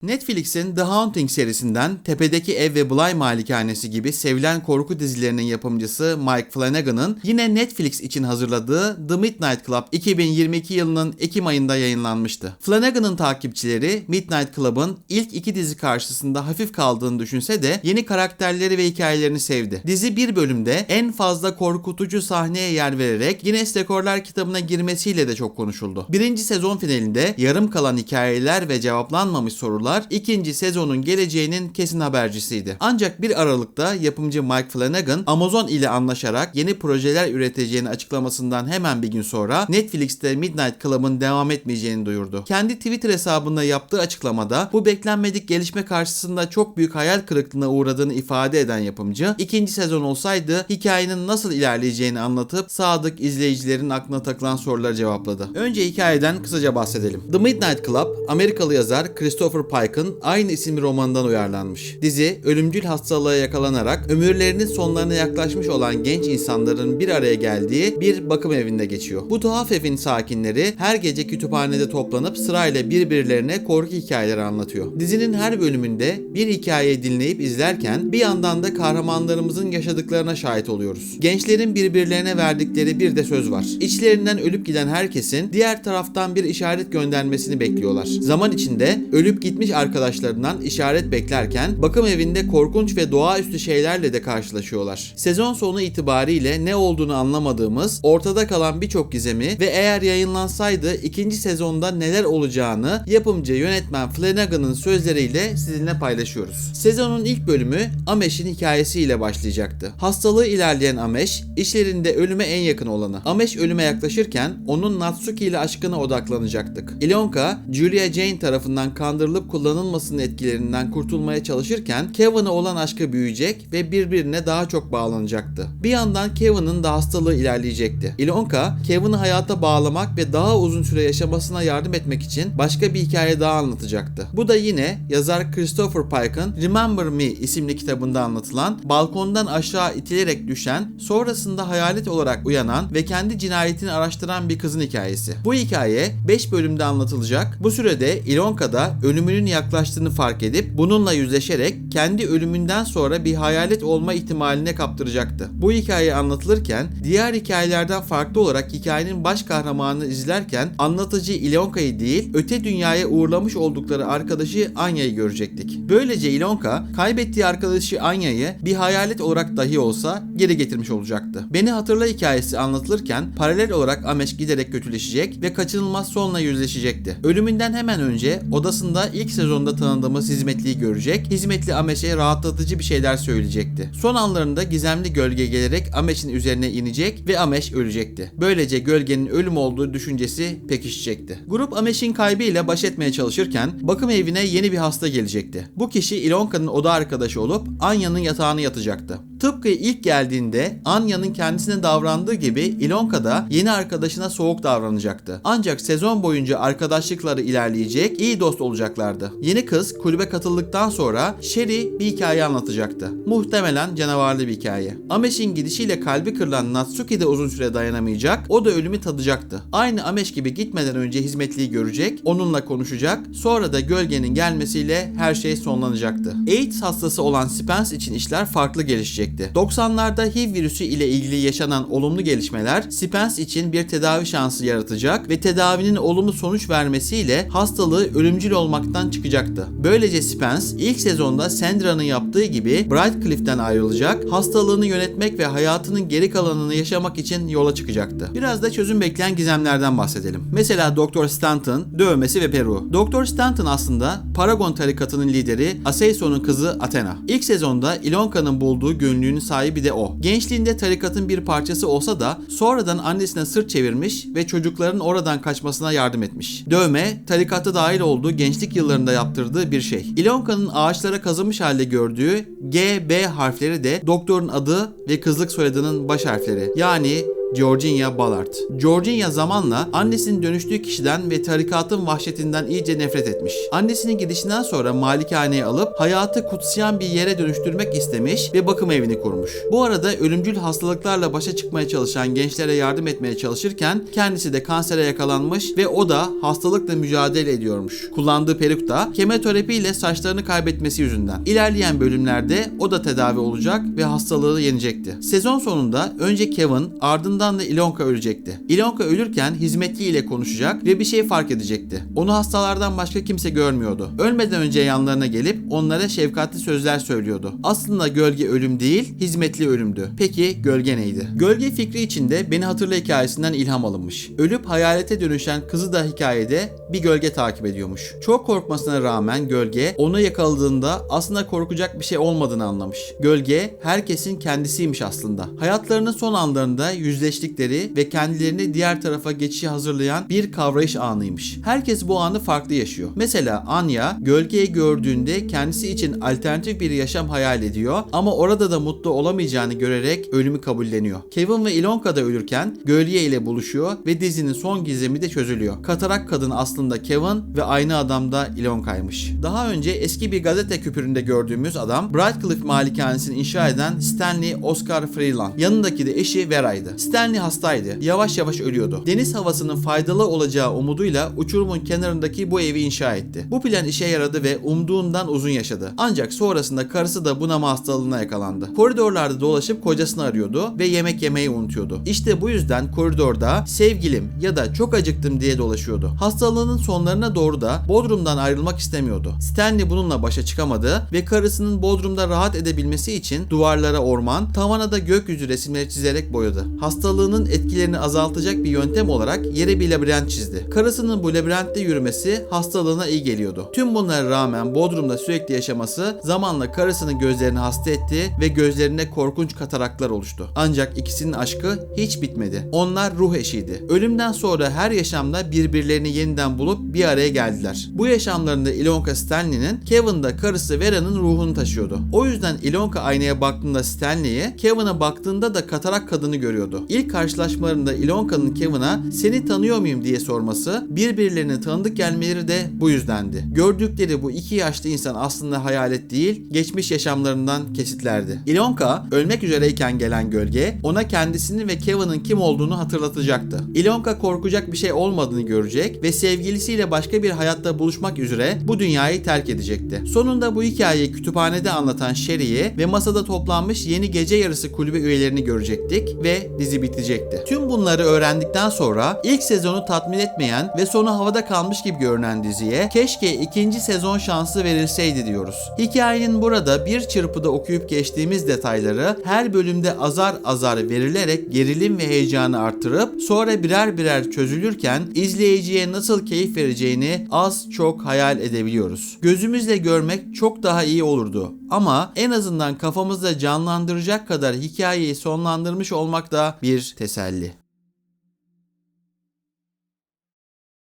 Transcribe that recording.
Netflix'in The Haunting serisinden Tepedeki Ev ve Bly Malikanesi gibi sevilen korku dizilerinin yapımcısı Mike Flanagan'ın yine Netflix için hazırladığı The Midnight Club 2022 yılının Ekim ayında yayınlanmıştı. Flanagan'ın takipçileri Midnight Club'ın ilk iki dizi karşısında hafif kaldığını düşünse de yeni karakterleri ve hikayelerini sevdi. Dizi bir bölümde en fazla korkutucu sahneye yer vererek Guinness Rekorlar kitabına girmesiyle de çok konuşuldu. Birinci sezon finalinde yarım kalan hikayeler ve cevaplanmamış sorular ikinci sezonun geleceğinin kesin habercisiydi. Ancak 1 Aralık'ta yapımcı Mike Flanagan Amazon ile anlaşarak yeni projeler üreteceğini açıklamasından hemen bir gün sonra Netflix'te Midnight Club'ın devam etmeyeceğini duyurdu. Kendi Twitter hesabında yaptığı açıklamada bu beklenmedik gelişme karşısında çok büyük hayal kırıklığına uğradığını ifade eden yapımcı, ikinci sezon olsaydı hikayenin nasıl ilerleyeceğini anlatıp sadık izleyicilerin aklına takılan soruları cevapladı. Önce hikayeden kısaca bahsedelim. The Midnight Club, Amerikalı yazar Christopher Pike'ın aynı isimli romanından uyarlanmış. Dizi, ölümcül hastalığa yakalanarak ömürlerinin sonlarına yaklaşmış olan genç insanların bir araya geldiği bir bakım evinde geçiyor. Bu tuhaf evin sakinleri her gece kütüphanede toplanıp sırayla birbirlerine korku hikayeleri anlatıyor. Dizinin her bölümünde bir hikayeyi dinleyip izlerken bir yandan da kahramanlarımızın yaşadıklarına şahit oluyoruz. Gençlerin birbirlerine verdikleri bir de söz var. İçlerinden ölüp giden herkesin diğer taraftan bir işaret göndermesini bekliyorlar. Zaman içinde ölüp gitmiş arkadaşlarından işaret beklerken bakım evinde korkunç ve doğaüstü şeylerle de karşılaşıyorlar. Sezon sonu itibariyle ne olduğunu anlamadığımız, ortada kalan birçok gizemi ve eğer yayınlansaydı ikinci sezonda neler olacağını yapımcı yönetmen Flanagan'ın sözleriyle sizinle paylaşıyoruz. Sezonun ilk bölümü Amesh'in hikayesiyle başlayacaktı. Hastalığı ilerleyen Amesh, işlerinde ölüme en yakın olanı. Amesh ölüme yaklaşırken onun Natsuki ile aşkına odaklanacaktık. Ilonka, Julia Jane tarafından kandırılıp kullanılmasının etkilerinden kurtulmaya çalışırken Kevin'a olan aşkı büyüyecek ve birbirine daha çok bağlanacaktı. Bir yandan Kevin'in de hastalığı ilerleyecekti. Ilonka, Kevin'i hayata bağlamak ve daha uzun süre yaşamasına yardım etmek için başka bir hikaye daha anlatacaktı. Bu da yine yazar Christopher Pike'ın Remember Me isimli kitabında anlatılan, balkondan aşağı itilerek düşen, sonrasında hayalet olarak uyanan ve kendi cinayetini araştıran bir kızın hikayesi. Bu hikaye 5 bölümde anlatılacak. Bu sürede Ilonka da ölümünün yaklaştığını fark edip bununla yüzleşerek kendi ölümünden sonra bir hayalet olma ihtimaline kaptıracaktı. Bu hikaye anlatılırken diğer hikayelerden farklı olarak hikayenin baş kahramanını izlerken anlatıcı Ilonka'yı değil, öte dünyaya uğurlamış oldukları arkadaşı Anya'yı görecektik. Böylece Ilonka kaybettiği arkadaşı Anya'yı bir hayalet olarak dahi olsa geri getirmiş olacaktı. Beni Hatırla hikayesi anlatılırken paralel olarak Amesh giderek kötüleşecek ve kaçınılmaz sonla yüzleşecekti. Ölümünden hemen önce odasında ilk sezonda tanıdığımız Hizmetli'yi görecek, Hizmetli Amesh'e rahatlatıcı bir şeyler söyleyecekti. Son anlarında gizemli gölge gelerek Amesh'in üzerine inecek ve Amesh ölecekti. Böylece gölgenin ölüm olduğu düşüncesi pekişecekti. Grup Amesh'in kaybıyla baş etmeye çalışırken bakım evine yeni bir hasta gelecekti. Bu kişi Ilonka'nın oda arkadaşı olup Anya'nın yatağına yatacaktı. Tıpkı ilk geldiğinde Anya'nın kendisine davrandığı gibi Ilonka da yeni arkadaşına soğuk davranacaktı. Ancak sezon boyunca arkadaşlıkları ilerleyecek, iyi dost olacaklardı. Yeni kız kulübe katıldıktan sonra Sherry bir hikaye anlatacaktı. Muhtemelen canavarlı bir hikaye. Amesh'in gidişiyle kalbi kırılan Natsuki de uzun süre dayanamayacak, o da ölümü tadacaktı. Aynı Amesh gibi gitmeden önce Hizmetli'yi görecek, onunla konuşacak, sonra da gölgenin gelmesiyle her şey sonlanacaktı. AIDS hastası olan Spence için işler farklı gelişecekti. 90'larda HIV virüsü ile ilgili yaşanan olumlu gelişmeler Spence için bir tedavi şansı yaratacak ve tedavinin olumlu sonuç vermesiyle hastalığı ölümcül olmaktan çıkacaktı. Böylece Spence ilk sezonda Sandra'nın yaptığı gibi Brightcliff'ten ayrılacak, hastalığını yönetmek ve hayatının geri kalanını yaşamak için yola çıkacaktı. Biraz da çözüm bekleyen gizemlerden bahsedelim. Mesela Dr. Stanton, dövmesi ve peruğu. Dr. Stanton aslında Paragon tarikatının lideri Aseison'un kızı Athena. İlk sezonda Ilonka'nın bulduğu gönlünün sahibi de o. Gençliğinde tarikatın bir parçası olsa da sonradan annesine sırt çevirmiş ve çocukların oradan kaçmasına yardım etmiş. Dövme, tarikata dahil olduğu gençlik yıllarında yaptırdığı bir şey. Ilonka'nın ağaçlara kazınmış halde gördüğü G, B harfleri de doktorun adı ve kızlık soyadının baş harfleri. Yani Georgina Ballard. Georgina zamanla annesinin dönüştüğü kişiden ve tarikatın vahşetinden iyice nefret etmiş. Annesinin gidişinden sonra malikaneye alıp hayatı kutsayan bir yere dönüştürmek istemiş ve bakım evini kurmuş. Bu arada ölümcül hastalıklarla başa çıkmaya çalışan gençlere yardım etmeye çalışırken kendisi de kansere yakalanmış ve o da hastalıkla mücadele ediyormuş. Kullandığı peruk da kemoterapi ile saçlarını kaybetmesi yüzünden. İlerleyen bölümlerde o da tedavi olacak ve hastalığı yenecekti. Sezon sonunda önce Kevin, ardından da Ilonka ölecekti. Ilonka ölürken hizmetli ile konuşacak ve bir şey fark edecekti. Onu hastalardan başka kimse görmüyordu. Ölmeden önce yanlarına gelip onlara şefkatli sözler söylüyordu. Aslında gölge ölüm değil, hizmetli ölümdü. Peki gölge neydi? Gölge fikri içinde Beni Hatırla hikayesinden ilham alınmış. Ölüp hayalete dönüşen kızı da hikayede bir gölge takip ediyormuş. Çok korkmasına rağmen gölge onu yakaladığında aslında korkacak bir şey olmadığını anlamış. Gölge herkesin kendisiymiş aslında. Hayatlarının son anlarında yüzleştikleri ve kendilerini diğer tarafa geçişi hazırlayan bir kavrayış anıymış. Herkes bu anı farklı yaşıyor. Mesela Anya gölgeyi gördüğünde kendisi için alternatif bir yaşam hayal ediyor ama orada da mutlu olamayacağını görerek ölümü kabulleniyor. Kevin ve Ilonka da ölürken gölge ile buluşuyor ve dizinin son gizemi de çözülüyor. Katarak kadın aslında Kevin ve aynı adam da Ilonka'ymış. Daha önce eski bir gazete küpüründe gördüğümüz adam Brightcliff malikanesini inşa eden Stanley Oscar Freeland. Yanındaki de eşi Vera'ydı. Stanley hastaydı. Yavaş yavaş ölüyordu. Deniz havasının faydalı olacağı umuduyla uçurumun kenarındaki bu evi inşa etti. Bu plan işe yaradı ve umduğundan uzun yaşadı. Ancak sonrasında karısı da bunama hastalığına yakalandı. Koridorlarda dolaşıp kocasını arıyordu ve yemek yemeyi unutuyordu. İşte bu yüzden koridorda sevgilim ya da çok acıktım diye dolaşıyordu. Hastalığının sonlarına doğru da Bodrum'dan ayrılmak istemiyordu. Stanley bununla başa çıkamadı ve karısının Bodrum'da rahat edebilmesi için duvarlara orman, tavana da gökyüzü resimleri çizerek boyadı. Hastalığının etkilerini azaltacak bir yöntem olarak yere bir labirent çizdi. Karısının bu labirentte yürümesi hastalığına iyi geliyordu. Tüm bunlara rağmen Bodrum'da sürekli yaşaması zamanla karısının gözlerini hasta etti ve gözlerinde korkunç kataraklar oluştu. Ancak ikisinin aşkı hiç bitmedi. Onlar ruh eşiydi. Ölümden sonra her yaşamda birbirlerini yeniden bulup bir araya geldiler. Bu yaşamlarında Ilonka Stanley'nin, Kevin de karısı Vera'nın ruhunu taşıyordu. O yüzden Ilonka aynaya baktığında Stanley'e, Kevin'a baktığında da katarak kadını görüyordu. İlk karşılaşmalarında Ilonka'nın Kevin'a "Seni tanıyor muyum?" diye sorması, birbirlerine tanıdık gelmeleri de bu yüzdendi. Gördükleri bu iki yaşlı insan aslında hayalet değil, geçmiş yaşamlarından kesitlerdi. Ilonka ölmek üzereyken gelen gölge ona kendisini ve Kevin'in kim olduğunu hatırlatacaktı. Ilonka korkacak bir şey olmadığını görecek ve sevgilisiyle başka bir hayatta buluşmak üzere bu dünyayı terk edecekti. Sonunda bu hikayeyi kütüphanede anlatan Sherry'i ve masada toplanmış yeni gece yarısı kulübü üyelerini görecektik ve dizi bitecekti. Tüm bunları öğrendikten sonra ilk sezonu tatmin etmeyen ve sonu havada kalmış gibi görünen diziye keşke ikinci sezon şansı verilseydi diyoruz. Hikayenin burada bir çırpıda okuyup geçtiğimiz detayları her bölümde azar azar verilerek gerilim ve heyecanı artırıp sonra birer birer çözülürken izleyiciye nasıl keyif vereceğini az çok hayal edebiliyoruz. Gözümüzle görmek çok daha iyi olurdu ama en azından kafamızda canlandıracak kadar hikayeyi sonlandırmış olmak da bir teselli.